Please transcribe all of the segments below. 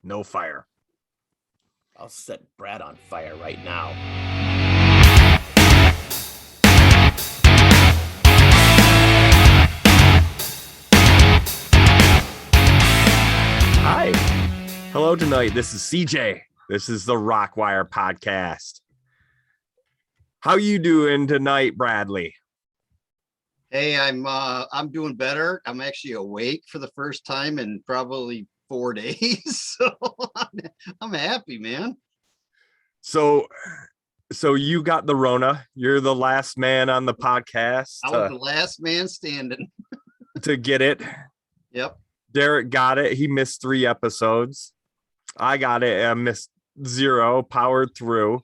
No fire. I'll set Brad on fire right now. Hi. Hello tonight. This is CJ. This is the RockWire podcast. How you doing tonight, Bradley? Hey, I'm doing better. I'm actually awake for the first time in probably 4 days. So I'm happy, man. So you got the Rona. You're the last man on the podcast I was the last man standing. to get it. Yep. Derek got it. He missed 3 episodes. I got it. I missed 0. Powered through.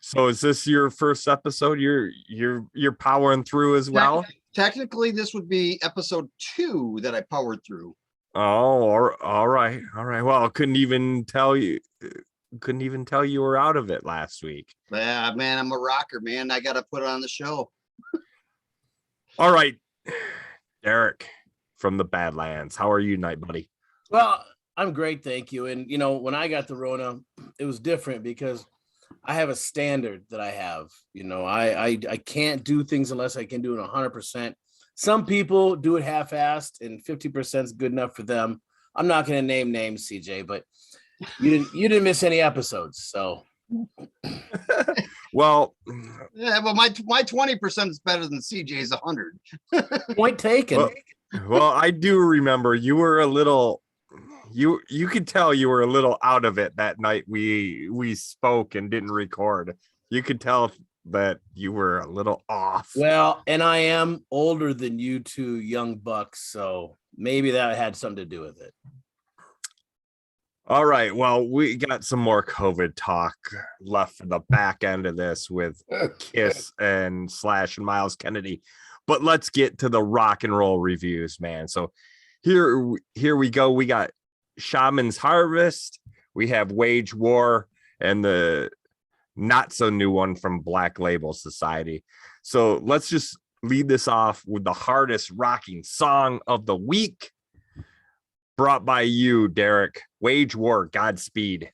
So is this your first episode? You're powering through as well? Technically, this would be episode 2 that I powered through. Oh, all right. Well, I couldn't even tell you were out of it last week. Yeah, man, I'm a rocker, man. I got to put it on the show. All right, Derek from the Badlands. How are you tonight, buddy? Well, I'm great, thank you. And when I got the Rona, it was different because I have a standard that I have. I can't do things unless I can do it 100%. Some people do it half-assed, and 50% is good enough for them. I'm not going to name names, CJ, but you didn't miss any episodes, so. Well, yeah, well, my 20% is better than CJ's 100. Point taken. Well, I do remember you were a little. You could tell you were a little out of it that night we spoke and didn't record. You could tell that you were a little off. Well, and I am older than you two young bucks, so maybe that had something to do with it. All right. Well, we got some more COVID talk left for the back end of this with Kiss and Slash and Miles Kennedy. But let's get to the rock and roll reviews, man. So here we go. We got Shamans Harvest. We have Wage War and the not so new one from Black Label Society. So let's just lead this off with the hardest rocking song of the week. Brought by you, Derek. Wage War, Godspeed.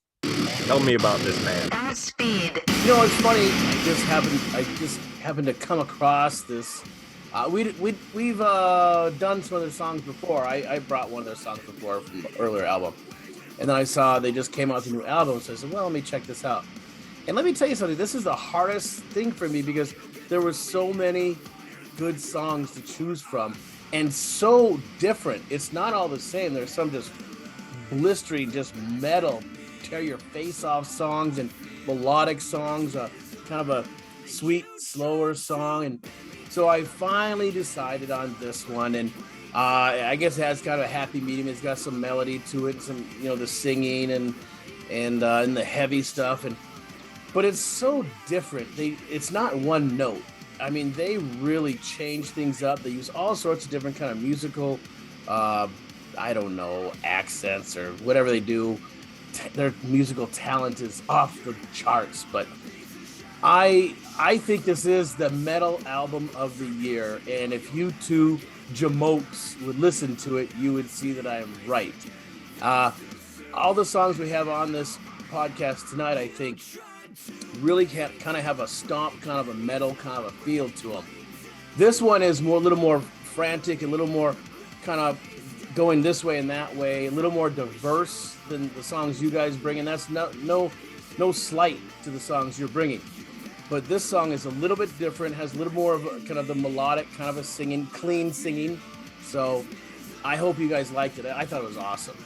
Tell me about this, man. Godspeed. It's funny. I just happened to come across this. We've done some of their songs before. I brought one of their songs before from the earlier album, and then I saw they just came out with a new album. So I said, well, let me check this out. And let me tell you something. This is the hardest thing for me because there were so many good songs to choose from. And so different. It's not all the same. There's some just blistering, just metal, tear your face off songs and melodic songs, kind of a sweet, slower song. And so I finally decided on this one. And I guess it has kind of a happy medium. It's got some melody to it, some, the singing and the heavy stuff. But it's so different. It's not one note. I mean, they really change things up. They use all sorts of different kind of musical, accents or whatever they do. Their musical talent is off the charts. But I think this is the metal album of the year. And if you two jamokes would listen to it, you would see that I am right. All the songs we have on this podcast tonight, I think, really kind of have a stomp, kind of a metal, kind of a feel to them. This one is a little more frantic, a little more kind of going this way and that way, a little more diverse than the songs you guys bring. And that's no slight to the songs you're bringing. But this song is a little bit different, has a little more of a, kind of the melodic, kind of a singing, clean singing. So I hope you guys liked it. I thought it was awesome.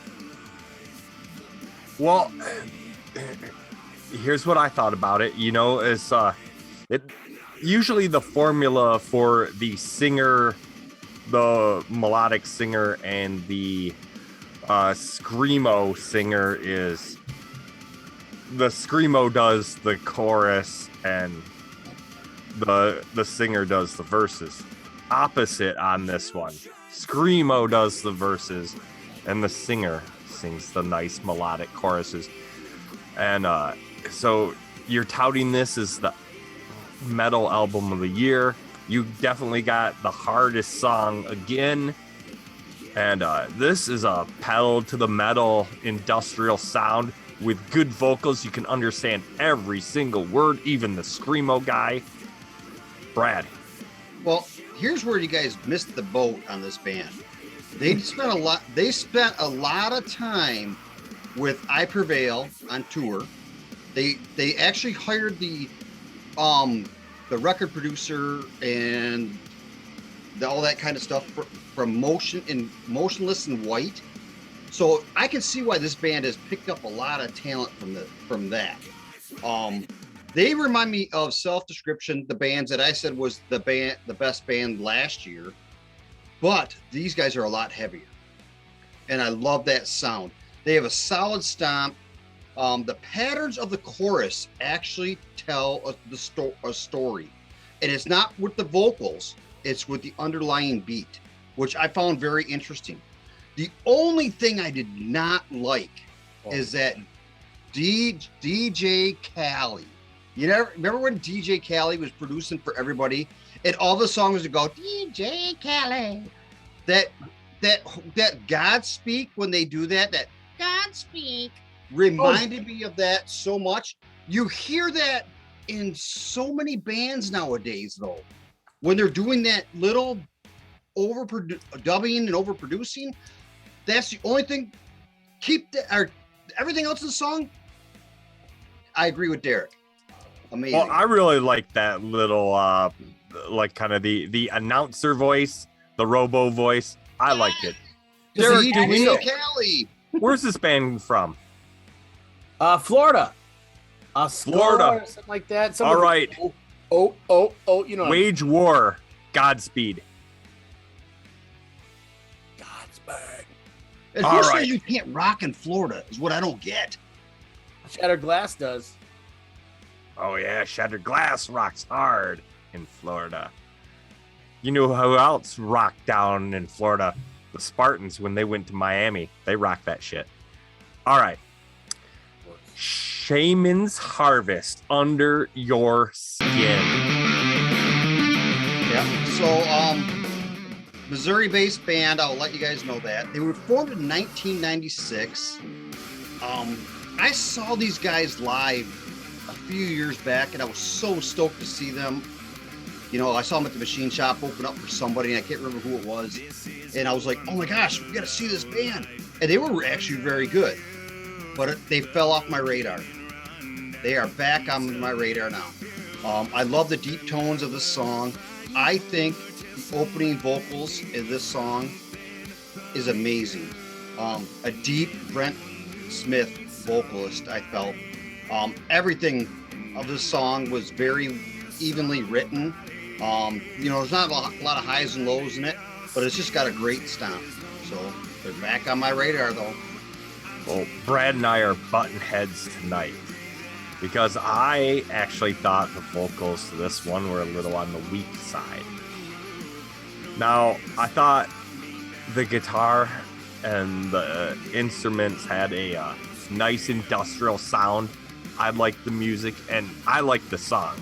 Well, here's what I thought about it. Is usually the formula for the singer, the melodic singer, and the screamo singer is the screamo does the chorus and the singer does the verses. Opposite on this one. Screamo does the verses and the singer sings the nice melodic choruses. And so you're touting this as the metal album of the year. You definitely got the hardest song again. And this is a pedal to the metal industrial sound with good vocals. You can understand every single word, even the screamo guy. Brad. Well, here's where you guys missed the boat on this band. They spent a lot of time with I Prevail on tour. They actually hired the record producer and all that kind of stuff from Motionless in White. So I can see why this band has picked up a lot of talent from that. They remind me of Self Description, the bands that I said was the best band last year, but these guys are a lot heavier, and I love that sound. They have a solid stomp. The patterns of the chorus actually tell a story, and it's not with the vocals, it's with the underlying beat, which I found very interesting. The only thing I did not like is that DJ Khaled. You never remember when DJ Khaled was producing for everybody, and all the songs would go DJ Khaled. That Godspeak, when they do that Godspeak reminded me of that so much. You hear that in so many bands nowadays, though, when they're doing that little dubbing and overproducing. That's the only thing. Everything else in the song. I agree with Derek. Amazing. Well, I really like that little, like kind of the announcer voice, the robo voice. I liked it. Derek, where's this band from? Florida. Florida. Or something like that. All right. Oh, you know. Wage War. Godspeed. Godspeed. And who says you can't rock in Florida is what I don't get. Shattered Glass does. Oh yeah, Shattered Glass rocks hard in Florida. You know who else rocked down in Florida? The Spartans when they went to Miami. They rocked that shit. All right. Shamans Harvest, Under Your Skin. Yeah. So, Missouri-based band. I'll let you guys know that they were formed in 1996. I saw these guys live a few years back, and I was so stoked to see them. You know, I saw them at the machine shop open up for somebody, and I can't remember who it was. And I was like, oh my gosh, we got to see this band. And they were actually very good, but they fell off my radar. They are back on my radar now. I love the deep tones of this song. I think the opening vocals in this song is amazing. A deep Brent Smith vocalist, I felt. Everything of this song was very evenly written. You know, there's not a lot of highs and lows in it, but it's just got a great stomp. So they're back on my radar, though. Well, Brad and I are button heads tonight because I actually thought the vocals to this one were a little on the weak side. Now, I thought the guitar and the instruments had a nice industrial sound. I liked the music and I liked the song.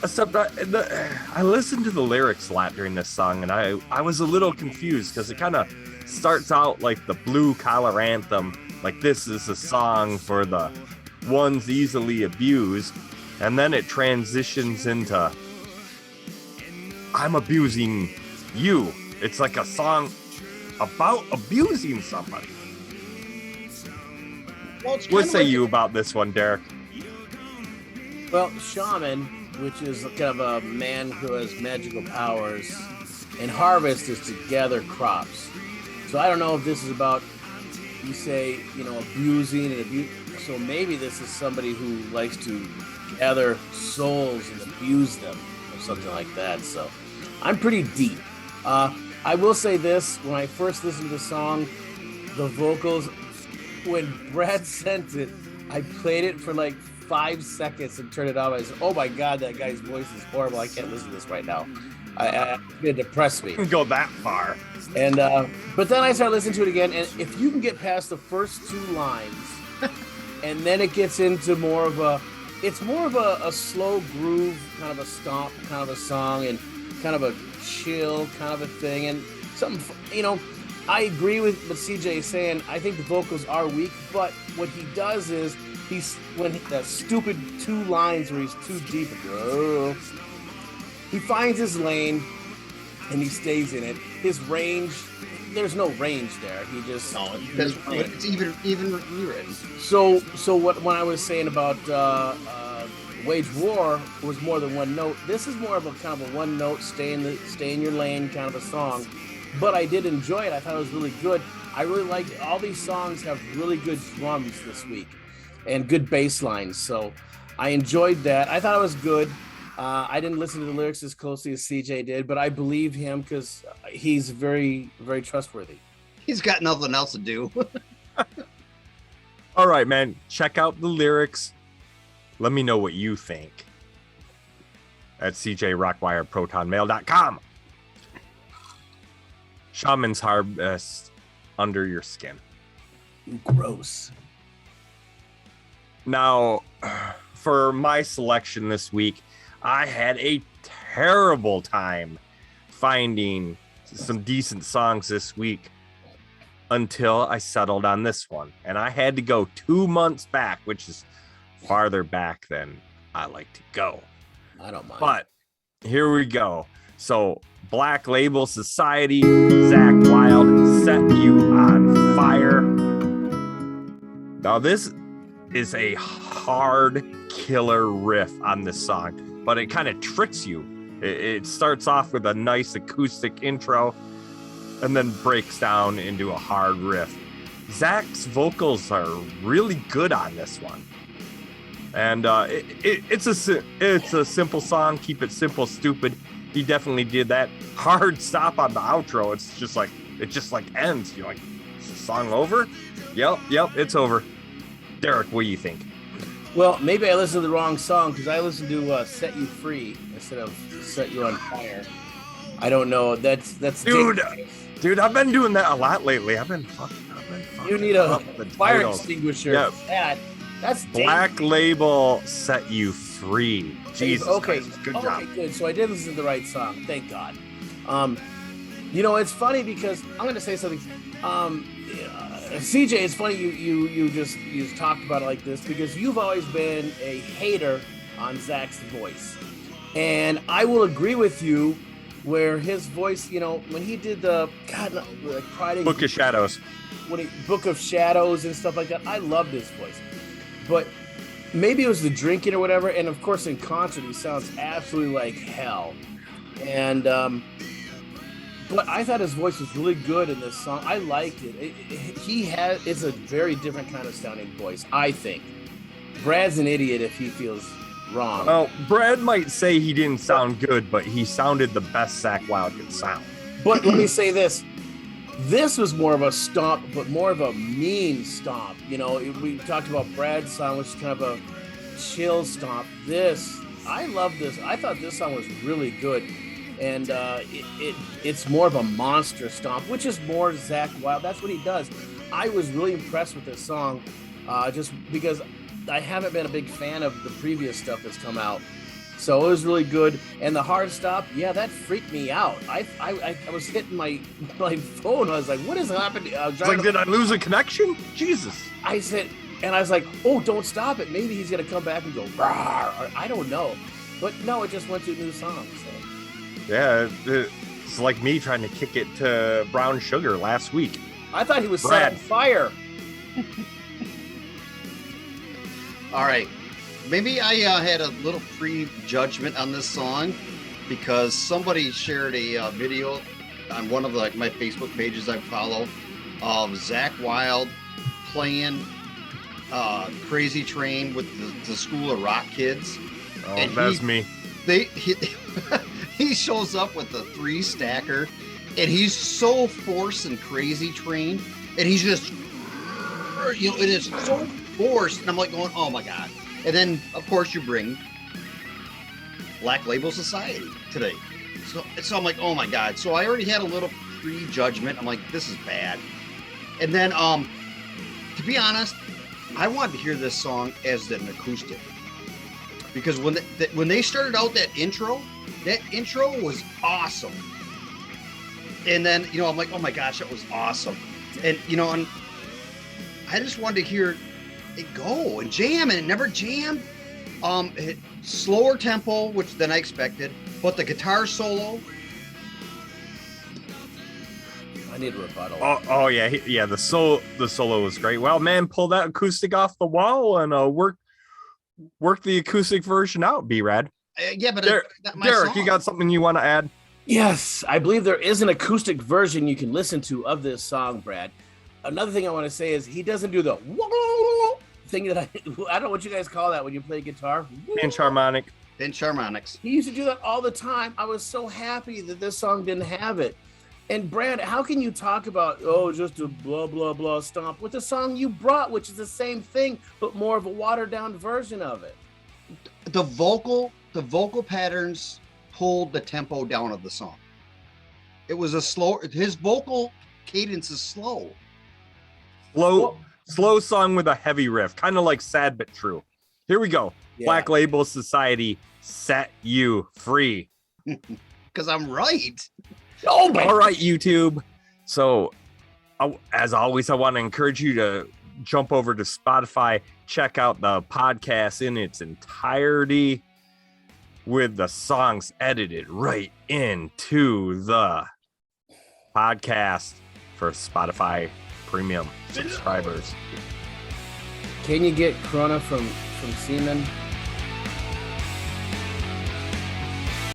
Except I listened to the lyrics a lot during this song, and I was a little confused because it kind of starts out like the blue collar anthem, like this is a song for the ones easily abused, and then it transitions into I'm abusing you. It's like a song about abusing somebody. Well, What say you about this one, Derek? Well, Shaman, which is kind of a man who has magical powers, and Harvest is to gather crops. So I don't know if this is about, you say, you know, abusing and abuse. So maybe this is somebody who likes to gather souls and abuse them or something like that. So I'm pretty deep. I will say this, when I first listened to the song, the vocals, when Brad sent it, I played it for like 5 seconds and turned it off. I said, oh my God, that guy's voice is horrible. I can't listen to this right now. It depressed me. Go that far. And but then I started listening to it again, and if you can get past the first two lines, and then it gets into more of a slow groove, kind of a stomp, kind of a song, and kind of a chill kind of a thing, and something, I agree with what CJ is saying. I think the vocals are weak, but what he does is when that stupid 2 lines where he's too deep, he finds his lane and he stays in it. His range, there's no range there. He just it's even rewritten. So when I was saying about Wage War was more than one note. This is more of a kind of a one note, stay in your lane kind of a song. But I did enjoy it. I thought it was really good. I really liked all these songs have really good drums this week and good bass lines. So I enjoyed that. I thought it was good. I didn't listen to the lyrics as closely as CJ did, but I believe him because he's very, very trustworthy. He's got nothing else to do. All right, man. Check out the lyrics. Let me know what you think at cjrockwireprotonmail.com. Shamans Harvest, Under Your Skin. Gross. Now, for my selection this week, I had a terrible time finding some decent songs this week until I settled on this one. And I had to go 2 months back, which is farther back than I like to go. I don't mind. But here we go. So, Black Label Society, Zakk Wylde, Set You on Fire. Now, this is a hard killer riff on this song, but it kind of tricks you. It starts off with a nice acoustic intro and then breaks down into a hard riff. Zakk's vocals are really good on this one. And it's a simple song. Keep it simple, stupid. He definitely did that. Hard stop on the outro. It's just like ends. You're like, is the song over? Yep, it's over. Derek, what do you think? Well, maybe I listened to the wrong song because I listened to Set You Free instead of Set You on Fire. I don't know. That's Dude, I've been doing that a lot lately. I've been fucking You need a fire titles. extinguisher. Yeah. That's Black Label, Set You Free. Jesus okay. Christ, good job. Okay, good. So I did listen to the right song. Thank God. It's funny because I'm going to say something. CJ, it's funny you just talked about it like this because you've always been a hater on Zakk's voice, and I will agree with you where his voice, when he did the Pride Book of Shadows. Book of Shadows and stuff like that, I loved his voice, but maybe it was the drinking or whatever, and of course in concert he sounds absolutely like hell, and but I thought his voice was really good in this song. I liked it. It's a very different kind of sounding voice, I think. Brad's an idiot if he feels wrong. Well, Brad might say he didn't sound good, but he sounded the best Zakk Wylde could sound. But let me say this. This was more of a stomp, but more of a mean stomp. We talked about Brad's song, which is kind of a chill stomp. I love this. I thought this song was really good. And it's more of a monster stomp, which is more Zakk Wylde. That's what he does. I was really impressed with this song, just because I haven't been a big fan of the previous stuff that's come out. So it was really good. And the hard stop, that freaked me out. I was hitting my phone. I was like, what is happening? Did I lose a connection? Jesus. I was like, oh, don't stop it. Maybe he's going to come back and go, rawr, or I don't know. But no, it just went to a new song. So. Yeah, it's like me trying to kick it to Brown Sugar last week. I thought he was set on fire. All right. Maybe I had a little prejudgment on this song because somebody shared a video on one of my Facebook pages I follow of Zakk Wylde playing Crazy Train with the School of Rock kids. Oh, and that's me. He shows up with the 3-stacker, and he's so forcing Crazy Train, and he's just, it is so forced, and I'm like going, oh my God. And then, of course, you bring Black Label Society today. So I'm like, oh my God. So I already had a little prejudgment. I'm like, this is bad. And then, to be honest, I wanted to hear this song as an acoustic. Because when they started out that intro was awesome. And then, I'm like, oh my gosh, that was awesome. And, and I just wanted to hear it go and jam, and it never jammed. Slower tempo, which than I expected, but the guitar solo. I need a rebuttal. Oh yeah, the solo was great. Well, man, pull that acoustic off the wall and work the acoustic version out, B-Rad. Yeah, but Derek, you got something you want to add? Yes, I believe there is an acoustic version you can listen to of this song, Brad. Another thing I want to say is he doesn't do the thing that I don't know what you guys call that when you play guitar. Pinch harmonic. Pinch harmonics. He used to do that all the time. I was so happy that this song didn't have it. And Brad, how can you talk about, just a blah, blah, blah stomp with the song you brought, which is the same thing, but more of a watered down version of it? The vocal patterns pulled the tempo down of the song. It was his vocal cadence is slow. Slow song with a heavy riff, kind of like Sad But True. Here we go. Yeah. Black Label Society, set you free. Because I'm right. All right, YouTube. So, as always, I want to encourage you to jump over to Spotify, check out the podcast in its entirety with the songs edited right into the podcast for Spotify premium subscribers. Can you get Corona from Seaman?